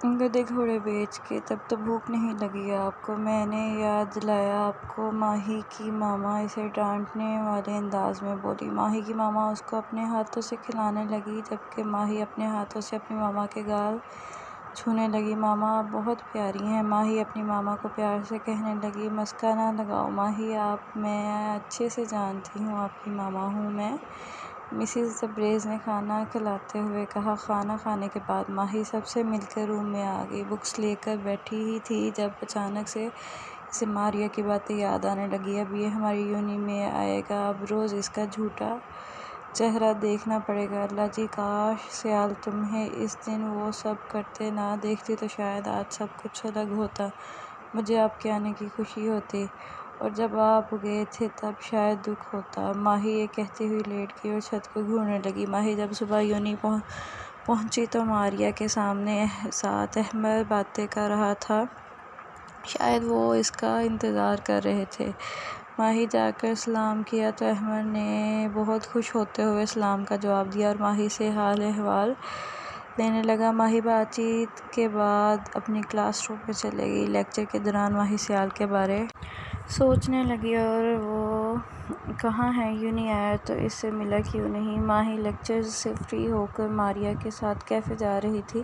گدھے گھوڑے بیچ کے تب تو بھوک نہیں لگی آپ کو، میں نے یاد دلایا آپ کو۔ ماہی کی ماما اسے ڈانٹنے والے انداز میں بولی۔ ماہی کی ماما اس کو اپنے ہاتھوں سے کھلانے لگی جبکہ ماہی اپنے ہاتھوں سے اپنی ماما کے گال چھونے لگی۔ ماما آپ بہت پیاری ہیں، ماہی اپنی ماما کو پیار سے کہنے لگی۔ مسکا نہ لگاؤ ماہی آپ، میں اچھے سے جانتی ہوں آپ کی ماما ہوں میں، مسز زبریز نے کھانا کھلاتے ہوئے کہا۔ کھانا کھانے کے بعد ماہی سب سے مل کر روم میں آ گئی۔ بکس لے کر بیٹھی ہی تھی جب اچانک سے اسے ماریا کی باتیں یاد آنے لگیں۔ اب یہ ہماری یونی میں آئے گا، اب روز اس کا جھوٹا چہرہ دیکھنا پڑے گا۔ اللہ جی کاش سیال تمہیں اس دن وہ سب کرتے نہ دیکھتی تو شاید آج سب کچھ الگ ہوتا، مجھے آپ کے آنے کی خوشی ہوتی، اور جب آپ گئے تھے تب شاید دکھ ہوتا۔ ماہی یہ کہتی ہوئی لیٹ گئی اور چھت کو گھورنے لگی۔ ماہی جب صبح یونی پہنچی تو ماریا کے ساتھ احمد باتیں کر رہا تھا، شاید وہ اس کا انتظار کر رہے تھے۔ ماہی جا کر سلام کیا تو احمد نے بہت خوش ہوتے ہوئے سلام کا جواب دیا اور ماہی سے حال احوال لینے لگا۔ ماہی بات چیت کے بعد اپنی کلاس روم میں چلے گئی۔ لیکچر کے دوران ماہی سیال کے بارے سوچنے لگی اور وہ کہاں ہے، یونی آیا تو اس سے ملا کیوں نہیں۔ ماہی لیکچر سے فری ہو کر ماریا کے ساتھ کیفے جا رہی تھی،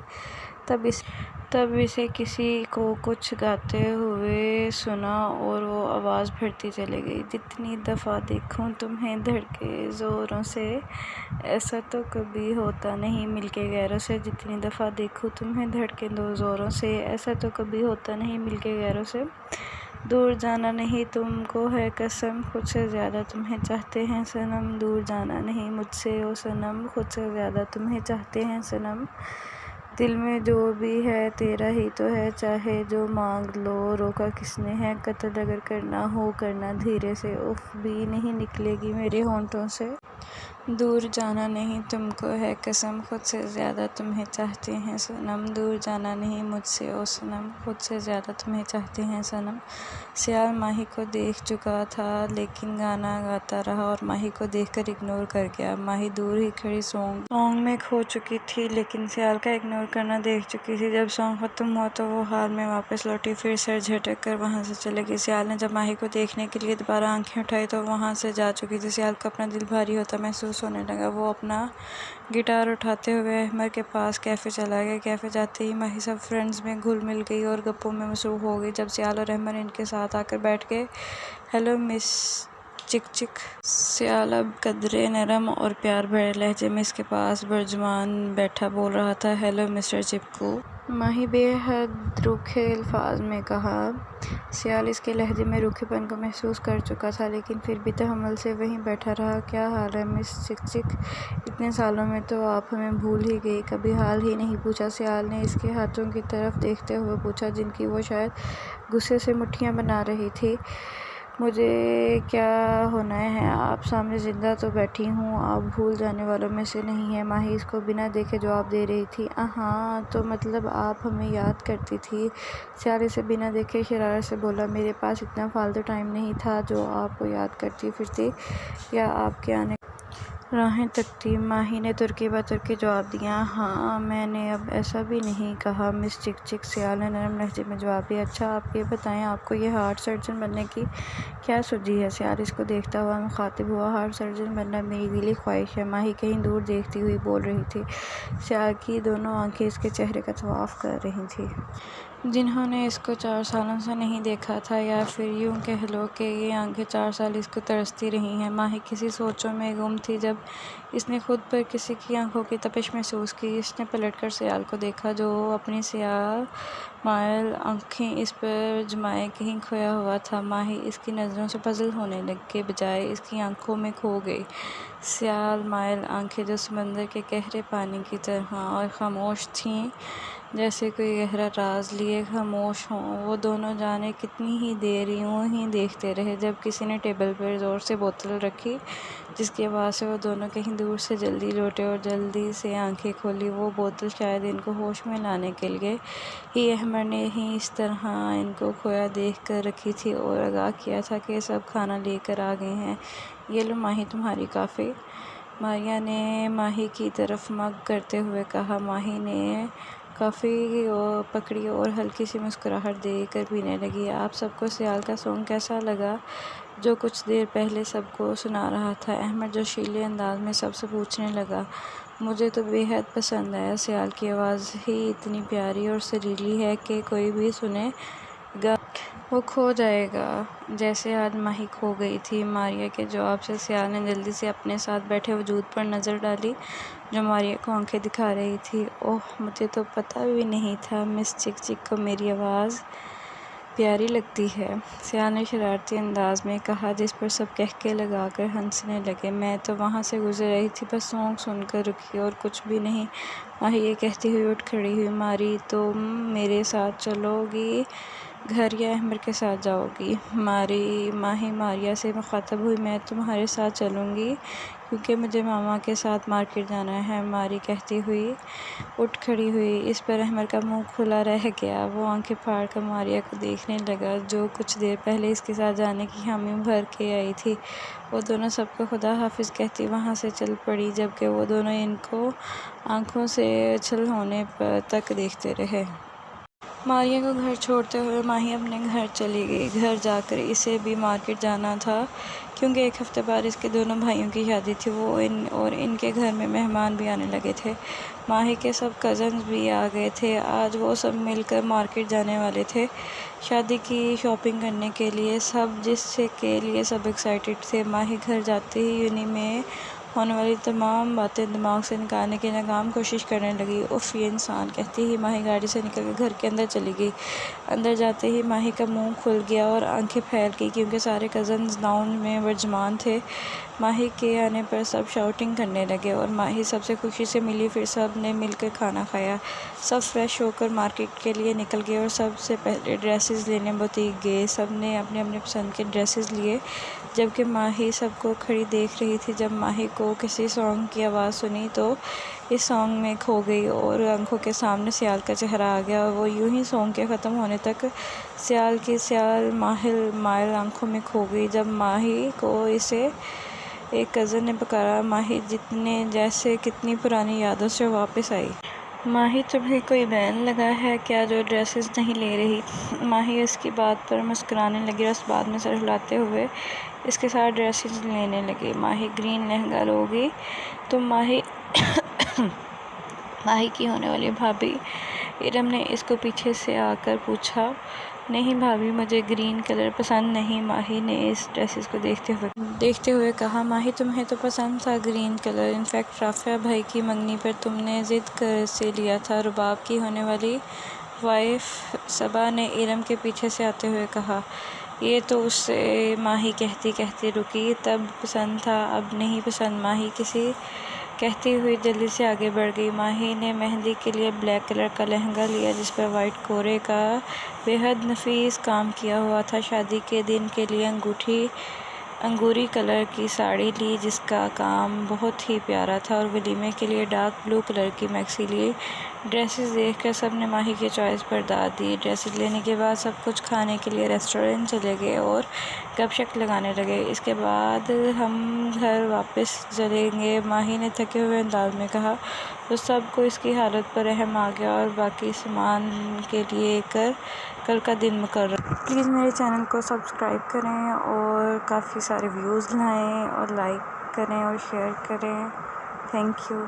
تب اسے کسی کو کچھ گاتے ہوئے سنا اور وہ آواز بھرتی چلی گئی۔ جتنی دفعہ دیکھوں تمہیں دھڑکے زوروں سے، ایسا تو کبھی ہوتا نہیں مل کے غیروں سے، جتنی دفعہ دیکھوں تمہیں دھڑکے زوروں سے، ایسا تو کبھی ہوتا نہیں مل کے غیروں سے، دور جانا نہیں تم کو ہے قسم، خود سے زیادہ تمہیں چاہتے ہیں صنم، دور جانا نہیں مجھ سے او صنم، خود سے زیادہ تمہیں چاہتے ہیں صنم، دل میں جو بھی ہے تیرا ہی تو ہے، چاہے جو مانگ لو روکا کس نے ہے، قتل اگر کرنا ہو کرنا دھیرے سے، اف بھی نہیں نکلے گی میرے ہونٹوں سے، دور جانا نہیں تم کو ہے قسم، خود سے زیادہ تمہیں چاہتے ہیں صنم، دور جانا نہیں مجھ سے او صنم، خود سے زیادہ تمہیں چاہتے ہیں صنم۔ سیال ماہی کو دیکھ چکا تھا لیکن گانا گاتا رہا اور ماہی کو دیکھ کر اگنور کر گیا۔ ماہی دور ہی کھڑی سونگ میں کھو چکی تھی لیکن سیال کا اگنور کرنا دیکھ چکی تھی۔ جب سونگ ختم ہوا تو وہ حال میں واپس لوٹی، پھر سر جھٹک کر وہاں سے چلی گئی۔ سیال نے جب ماہی کو دیکھنے کے لیے دوبارہ آنکھیں اٹھائی تو وہاں سے جا چکی تھی۔ سیال کو اپنا دل بھاری ہوتا محسوس ہونے لگا۔ وہ اپنا گٹار اٹھاتے ہوئے احمد کے پاس کیفے چلا گیا۔ کیفے جاتے ہی ماہی سب فرینڈز میں گھل مل گئی اور گپوں میں مصروف ہو گئی۔ جب سیال اور احمد ان کے ساتھ آ کر بیٹھ گئے، ہیلو مس چک چک۔ سیال اب قدرے نرم اور پیار بھرے لہجے میں اس کے پاس برجمان بیٹھا بول رہا تھا، ہیلو مسٹر چپکو۔ ماہی بے حد روکھے الفاظ میں کہا۔ سیال اس کے لہجے میں روکھے پن کو محسوس کر چکا تھا لیکن پھر بھی تحمل سے وہیں بیٹھا رہا۔ کیا حال ہے مس چک چک، اتنے سالوں میں تو آپ ہمیں بھول ہی گئی، کبھی حال ہی نہیں پوچھا۔ سیال نے اس کے ہاتھوں کی طرف دیکھتے ہوئے پوچھا جن کی وہ شاید غصے سے مٹھیاں بنا رہی تھی۔ مجھے کیا ہونا ہے، آپ سامنے زندہ تو بیٹھی ہوں، آپ بھول جانے والوں میں سے نہیں ہیں۔ ماہی اس کو بنا دیکھے جواب دے رہی تھی۔ ہاں تو مطلب آپ ہمیں یاد کرتی تھی؟ سیال اسے بنا دیکھے شرارت سے بولا۔ میرے پاس اتنا فالتو ٹائم نہیں تھا جو آپ کو یاد کرتی پھرتی یا آپ کے آنے راہیں تکتی، ماہی نے ترکی بہ ترکی جواب دیا۔ ہاں میں نے اب ایسا بھی نہیں کہا مس چک چک، سیال نے نرم لہجے میں جواب دیا۔ اچھا آپ یہ بتائیں آپ کو یہ ہارٹ سرجن بننے کی کیا سوجی ہے؟ سیال اس کو دیکھتا ہوا مخاطب ہوا۔ ہارٹ سرجن بننا میری دلی خواہش ہے، ماہی کہیں دور دیکھتی ہوئی بول رہی تھی۔ سیال کی دونوں آنکھیں اس کے چہرے کا طواف کر رہی تھیں۔ جنہوں نے اس کو 4 سالوں سے نہیں دیکھا تھا، یا پھر یوں کہہ لو کہ یہ آنکھیں 4 سال اس کو ترستی رہی ہیں۔ ماہی کسی سوچوں میں گم تھی جب اس نے خود پر کسی کی آنکھوں کی تپش محسوس کی۔ اس نے پلٹ کر سیال کو دیکھا جو اپنی سیاہ مائل آنکھیں اس پر جمائے کہیں کھویا ہوا تھا۔ ماہی اس کی نظروں سے پزل ہونے کے بجائے اس کی آنکھوں میں کھو گئی۔ سیاہ مائل آنکھیں جو سمندر کے گہرے پانی کی طرح اور خاموش تھیں، جیسے کوئی گہرا راز لیے خاموش ہوں۔ وہ دونوں جانے کتنی ہی دیر یوں ہی دیکھتے رہے جب کسی نے ٹیبل پر زور سے بوتل رکھی جس کی آواز سے وہ دونوں کہیں دور سے جلدی لوٹے اور جلدی سے آنکھیں کھولیں۔ وہ بوتل شاید ان کو ہوش میں لانے کے لیے ہی احمد نے ہی اس طرح ان کو کھویا دیکھ کر رکھی تھی اور آگاہ کیا تھا کہ سب کھانا لے کر آ گئے ہیں، یہ لو ماہی تمہاری کافی۔ ماریا نے ماہی کی طرف مگ کرتے ہوئے کہا۔ ماہی نے کافی پکڑی اور ہلکی سی مسکراہٹ دے کر پینے لگی۔ آپ سب کو سیال کا سانگ کیسا لگا جو کچھ دیر پہلے سب کو سنا رہا تھا؟ احمد جوشیلے انداز میں سب سے پوچھنے لگا۔ مجھے تو بے حد پسند آیا۔ سیال کی آواز ہی اتنی پیاری اور سریلی ہے کہ کوئی بھی سنے گا وہ کھو جائے گا، جیسے آج ماہی کھو گئی تھی۔ ماریا کے جواب سے سیال نے جلدی سے اپنے ساتھ بیٹھے وجود پر نظر ڈالی جو ماریا کو آنکھیں دکھا رہی تھی۔ اوہ، مجھے تو پتہ بھی نہیں تھا مس چک چک کو میری آواز پیاری لگتی ہے، سیال نے شرارتی انداز میں کہا، جس پر سب قہقہے لگا کر ہنسنے لگے۔ میں تو وہاں سے گزر رہی تھی، بس سانگ سن کر رکی اور کچھ بھی نہیں۔ ماہی یہ کہتی ہوئی اٹھ کھڑی ہوئی۔ ماری، تم میرے ساتھ چلو گی گھر یا احمد کے ساتھ جاؤ گی؟ ماہی ماریا سے مخاطب ہوئی۔ میں تمہارے ساتھ چلوں گی کیونکہ مجھے ماما کے ساتھ مارکیٹ جانا ہے، ماری کہتی ہوئی اٹھ کھڑی ہوئی۔ اس پر احمد کا منہ کھلا رہ گیا۔ وہ آنکھیں پھاڑ کر ماریا کو دیکھنے لگا جو کچھ دیر پہلے اس کے ساتھ جانے کی حامی بھر کے آئی تھی۔ وہ دونوں سب کو خدا حافظ کہتی وہاں سے چل پڑی، جبکہ وہ دونوں ان کو آنکھوں سے اوجھل ہونے تک دیکھتے رہے۔ ماریا کو گھر چھوڑتے ہوئے ماہی اپنے گھر چلی گئی۔ گھر جا کر اسے بھی مارکیٹ جانا تھا کیونکہ ایک ہفتے بعد اس کے دونوں بھائیوں کی شادی تھی اور ان کے گھر میں مہمان بھی آنے لگے تھے۔ ماہی کے سب کزنز بھی آ گئے تھے۔ آج وہ سب مل کر مارکیٹ جانے والے تھے شادی کی شاپنگ کرنے کے لیے، جس کے لیے سب ایکسائٹیڈ تھے۔ ماہی گھر جاتے ہی یونی میں ہونے والی تمام باتیں دماغ سے نکالنے کی ناکام کوشش کرنے لگی۔ اف، یہ انسان، کہتی ہی ماہی گاڑی سے نکل کر گھر کے اندر چلی گئی۔ اندر جاتے ہی ماہی کا منہ کھل گیا اور آنکھیں پھیل گئیں کیونکہ سارے کزنز لاؤنج میں برجمان تھے۔ ماہی کے آنے پر سب شاؤٹنگ کرنے لگے اور ماہی سب سے خوشی سے ملی۔ پھر سب نے مل کر کھانا کھایا۔ سب فریش ہو کر مارکیٹ کے لیے نکل گئے اور سب سے پہلے ڈریسز لینے بوتیک گئے۔ سب نے اپنے اپنے پسند کے ڈریسز لیے جبکہ ماہی سب کو کھڑی دیکھ رہی تھی۔ جب ماہی کو کسی سانگ کی آواز سنی تو اس سانگ میں کھو گئی اور آنکھوں کے سامنے سیال کا چہرہ آ گیا۔ وہ یوں ہی سانگ کے ختم ہونے تک سیال کی مائل آنکھوں میں کھو گئی۔ جب ماہی کو اسے ایک کزن نے پکارا، ماہی جیسے کتنی پرانی یادوں سے واپس آئی۔ ماہی، تمہیں کوئی بین لگا ہے کیا جو ڈریسز نہیں لے رہی؟ ماہی اس کی بات پر مسکرانے لگی اور اس بات میں سر ہلاتے ہوئے اس کے ساتھ ڈریسز لینے لگی۔ ماہی، گرین لہنگا لوگی تم؟ ماہی کی ہونے والی بھابھی ارم نے اس کو پیچھے سے آ کر پوچھا۔ نہیں بھابھی، مجھے گرین کلر پسند نہیں، ماہی نے اس ڈریسز کو دیکھتے ہوئے کہا۔ ماہی، تمہیں تو پسند تھا گرین کلر، ان فیکٹ رافعہ بھائی کی منگنی پر تم نے ضد سے لیا تھا، رباب کی ہونے والی وائف صبا نے ارم کے پیچھے سے آتے ہوئے کہا۔ یہ تو اسے ماہی کہتی رکی، تب پسند تھا اب نہیں پسند، ماہی کہتی ہوئی جلدی سے آگے بڑھ گئی۔ ماہی نے مہندی کے لیے بلیک کلر کا لہنگا لیا جس پر وائٹ کورے کا بے حد نفیس کام کیا ہوا تھا۔ شادی کے دن کے لیے انگوری کلر کی ساڑی لی جس کا کام بہت ہی پیارا تھا اور ولیمے کے لیے ڈارک بلو کلر کی میکسی لی۔ ڈریسز دیکھ کر سب نے ماہی کی چوائس پر داد دی۔ ڈریسز لینے کے بعد سب کچھ کھانے کے لیے ریسٹورنٹ چلے گئے اور گپ شپ لگانے لگے۔ اس کے بعد ہم گھر واپس چلیں گے، ماہی نے تھکے ہوئے انداز میں کہا۔ تو سب کو اس کی حالت پر رحم آ گیا اور باقی سامان کے لیے کل کا دن مقرر۔ پلیز میرے چینل کو سبسکرائب کریں اور کافی سارے ویوز لائیں اور لائک کریں اور شیئر کریں۔ Thank you.